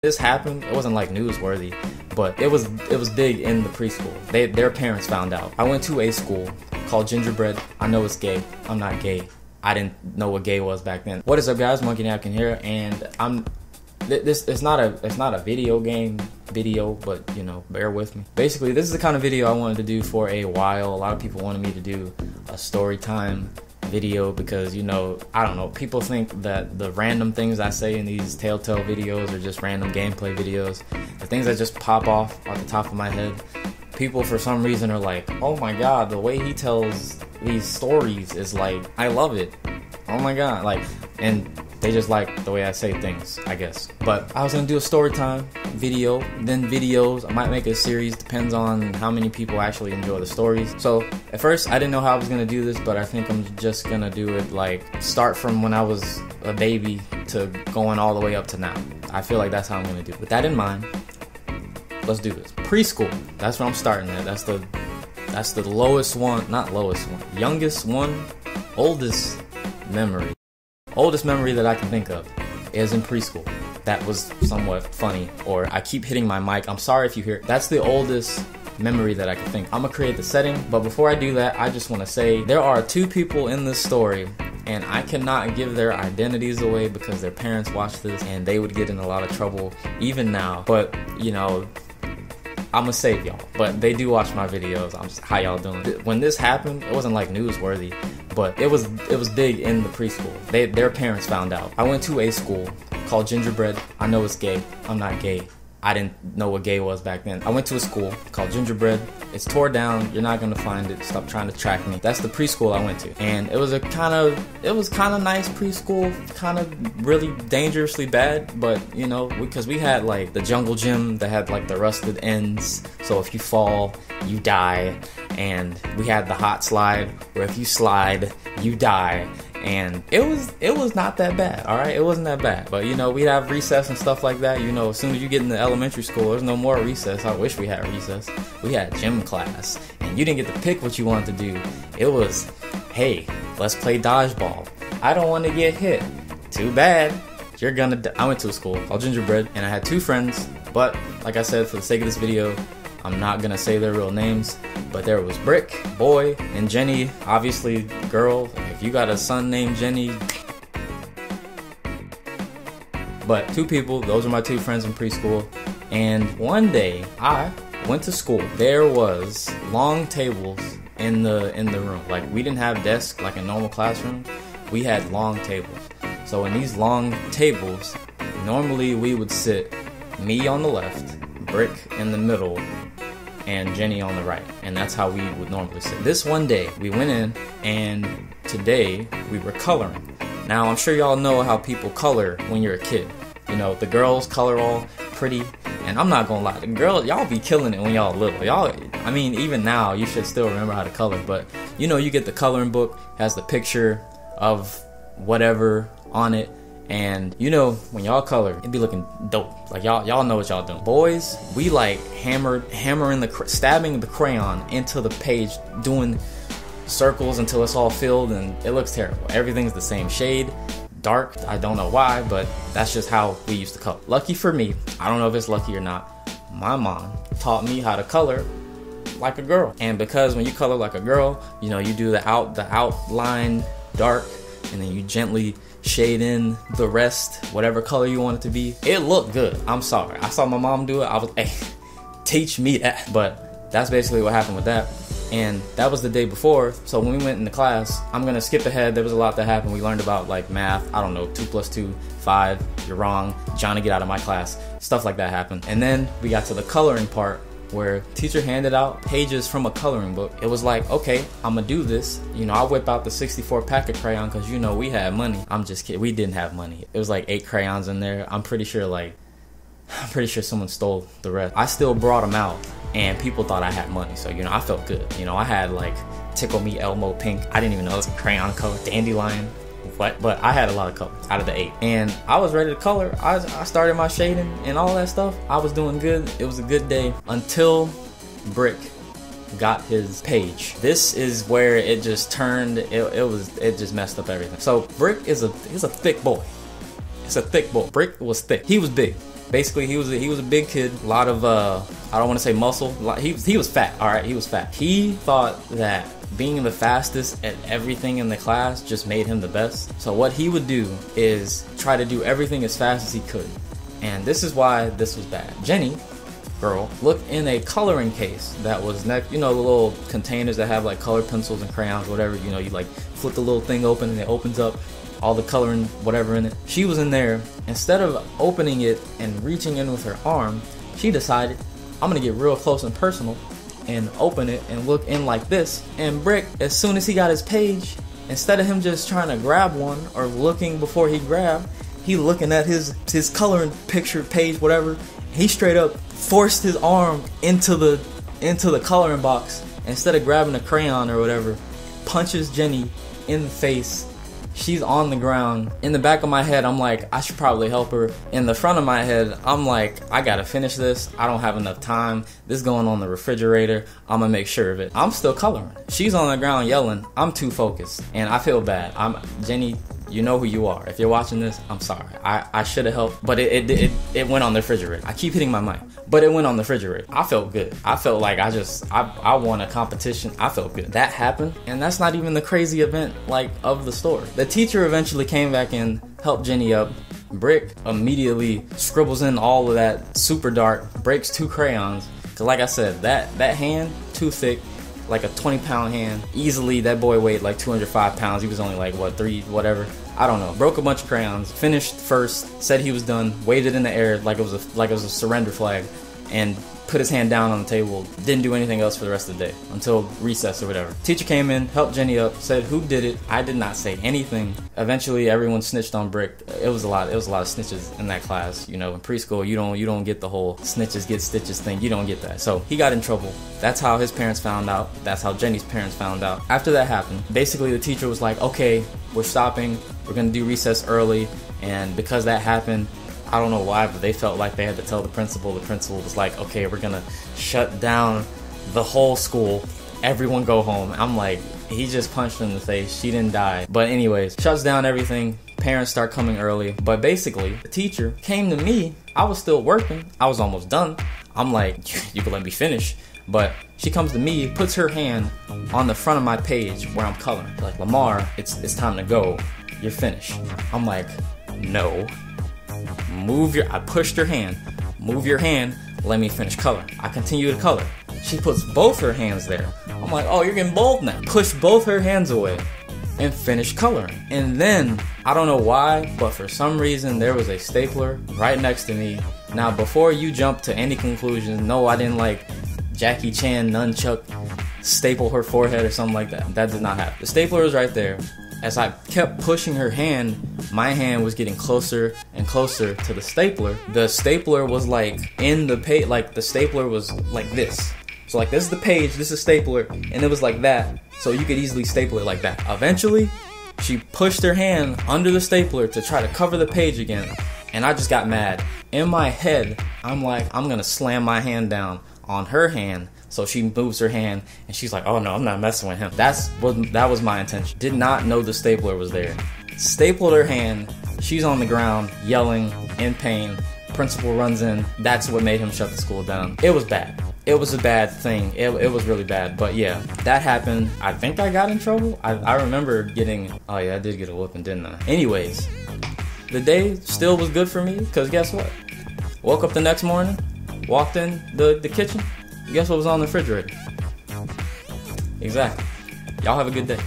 This happened, it wasn't like newsworthy, but it was big in the preschool. Their parents found out. I went to a school called Gingerbread. I know it's gay. I'm not gay. I didn't know what gay was back then. What is up, guys? Monkey Napkin here, and it's not a video game video, but you know, bear with me. Basically, this is the kind of video I wanted to do for a while. A lot of people wanted me to do a story time video because, you know, I don't know, people think that the random things I say in these telltale videos are just random gameplay videos, the things that just pop off the top of my head. People for some reason are like, oh my god, the way he tells these stories is like, I love it, oh my god, like, and they just like the way I say things, I guess. But I was gonna do a story time video, then videos. I might make a series, depends on how many people actually enjoy the stories. So at first I didn't know how I was gonna do this, but I think I'm just gonna do it like start from when I was a baby to going all the way up to now. I feel like that's how I'm gonna do it. With that in mind, let's do this. Preschool, that's where I'm starting at. That's the lowest one, not lowest one, youngest one, oldest memory. Oldest memory that I can think of is in preschool. That was somewhat funny, or I keep hitting my mic. I'm sorry if you hear it. That's the oldest memory that I can think. I'm gonna create the setting, but before I do that, I just wanna say there are two people in this story, and I cannot give their identities away because their parents watch this and they would get in a lot of trouble even now. But, you know, I'm gonna save y'all, but they do watch my videos. I'm just, how y'all doing? When this happened, it wasn't like newsworthy, but it was big in the preschool. Their parents found out. I went to a school called Gingerbread. I know it's gay. I'm not gay. I didn't know what gay was back then. I went to a school called Gingerbread. It's tore down. You're not gonna find it. Stop trying to track me. That's the preschool I went to, and it was kind of nice preschool, kind of really dangerously bad. But you know, because we had like the jungle gym that had like the rusted ends, so if you fall, you die. And we had the hot slide, where if you slide, you die. And it was not that bad, all right? It wasn't that bad. But, you know, we'd have recess and stuff like that. You know, as soon as you get into elementary school, there's no more recess. I wish we had recess. We had gym class, and you didn't get to pick what you wanted to do. It was, hey, let's play dodgeball. I don't want to get hit. Too bad. You're gonna die. I went to a school called Gingerbread, and I had two friends. But, like I said, for the sake of this video, I'm not gonna say their real names, but there was Brick, boy, and Jenny, obviously girl. If you got a son named Jenny. But two people, those are my two friends in preschool. And one day I went to school. There was long tables in the room. Like, we didn't have desks like a normal classroom. We had long tables. So in these long tables, normally we would sit me on the left, Brick in the middle, and Jenny on the right, and that's how we would normally sit. This one day, we went in, and today we were coloring. Now, I'm sure y'all know how people color when you're a kid. You know, the girls color all pretty, and I'm not gonna lie, the girls, y'all be killing it when y'all little. Y'all, I mean, even now, you should still remember how to color, but you know, you get the coloring book, has the picture of whatever on it. And you know, when y'all color, it be looking dope. Like y'all know what y'all doing. Boys, we like stabbing the crayon into the page, doing circles until it's all filled, and it looks terrible. Everything's the same shade, dark. I don't know why, but that's just how we used to color. Lucky for me, I don't know if it's lucky or not, my mom taught me how to color like a girl. And because when you color like a girl, you know, you do the outline dark, and then you gently shade in the rest, whatever color you want it to be. It looked good. I'm sorry. I saw my mom do it. I was, hey, teach me that. But that's basically what happened with that. And that was the day before. So when we went into class, I'm gonna skip ahead. There was a lot that happened. We learned about like math. I don't know, 2 + 2, 5. You're wrong. Johnny, get out of my class. Stuff like that happened. And then we got to the coloring part, where teacher handed out pages from a coloring book. It was like, okay, I'm gonna do this. You know, I whip out the 64 pack of crayon because, you know, we had money. I'm just kidding. We didn't have money. It was like 8 crayons in there. I'm pretty sure someone stole the rest. I still brought them out, and people thought I had money. So, you know, I felt good. You know, I had like Tickle Me Elmo Pink. I didn't even know it was a crayon color. Dandelion. What? But I had a lot of colors out of the 8, and I was ready to color. I started my shading and all that stuff. I was doing good. It was a good day until Brick got his page. This is where it just turned. It just messed up everything. So Brick is he's a thick boy. It's a thick boy. Brick was thick. He was big. Basically, he was a big kid, a lot of I don't want to say muscle. He was fat. All right, he was fat. He thought that being the fastest at everything in the class just made him the best. So what he would do is try to do everything as fast as he could. And this is why this was bad. Jenny, girl, looked in a coloring case that was next, you know, the little containers that have like colored pencils and crayons, whatever, you know, you like flip the little thing open and it opens up all the coloring, whatever in it. She was in there. Instead of opening it and reaching in with her arm, she decided, I'm gonna get real close and personal and open it and look in like this. And Brick, as soon as he got his page, instead of him just trying to grab one or looking before he grabbed, he looking at his coloring picture page, whatever. He straight up forced his arm into the coloring box. Instead of grabbing a crayon or whatever, punches Jenny in the face. She's on the ground. In the back of my head, I'm like, I should probably help her. In the front of my head, I'm like, I gotta finish this. I don't have enough time. This is going on the refrigerator. I'm gonna make sure of it. I'm still coloring. She's on the ground yelling. I'm too focused, and I feel bad. Jenny, you know who you are. If you're watching this, I'm sorry. I should have helped, but it went on the refrigerator. I keep hitting my mic, but it went on the refrigerator. I felt good. I felt like I won a competition. I felt good. That happened, and that's not even the crazy event like of the story. The teacher eventually came back in, helped Jenny up. Brick immediately scribbles in all of that super dark, breaks 2 crayons. Cause like I said, that hand too thick. Like a 20-pound hand. Easily, that boy weighed like 205 pounds. He was only like, what, 3, whatever. I don't know. Broke a bunch of crayons. Finished first. Said he was done. Waved it in the air like it was a surrender flag. And put his hand down on the table. Didn't do anything else for the rest of the day. Until recess or whatever. Teacher came in, helped Jenny up, said who did it. I did not say anything. Eventually, everyone snitched on Brick. It was a lot of snitches in that class. You know, in preschool, you don't get the whole snitches get stitches thing. You don't get that. So he got in trouble. That's how his parents found out. That's how Jenny's parents found out. After that happened, basically the teacher was like, okay, we're stopping. We're gonna do recess early. And because that happened, I don't know why, but they felt like they had to tell the principal. The principal was like, okay, we're gonna shut down the whole school. Everyone go home. I'm like, he just punched her in the face. She didn't die. But anyways, shuts down everything. Parents start coming early. But basically, the teacher came to me. I was still working. I was almost done. I'm like, you can let me finish. But she comes to me, puts her hand on the front of my page where I'm coloring. Like, Lamar, it's time to go. You're finished. I'm like, no. I pushed her hand. Move your hand, let me finish coloring. I continue to color. She puts both her hands there. I'm like, oh, you're getting bold now. Push both her hands away and finish coloring. And then, I don't know why, but for some reason, there was a stapler right next to me. Now, before you jump to any conclusions, no, I didn't like Jackie Chan nunchuck staple her forehead or something like that. That did not happen. The stapler was right there. As I kept pushing her hand, my hand was getting closer and closer to the stapler. The stapler was like in the page, like the stapler was like this. So like this is the page, this is stapler, and it was like that. So you could easily staple it like that. Eventually, she pushed her hand under the stapler to try to cover the page again. And I just got mad. In my head, I'm like, I'm gonna slam my hand down on her hand. So she moves her hand, and she's like, oh no, I'm not messing with him. That was my intention. Did not know the stapler was there. Stapled her hand. She's on the ground, yelling, in pain. Principal runs in. That's what made him shut the school down. It was bad. It was a bad thing. It was really bad. But yeah, that happened. I think I got in trouble. I remember getting, oh yeah, I did get a whooping, didn't I? Anyways, the day still was good for me, because guess what? Woke up the next morning, walked in the kitchen. Guess what was on the refrigerator? Exactly. Y'all have a good day.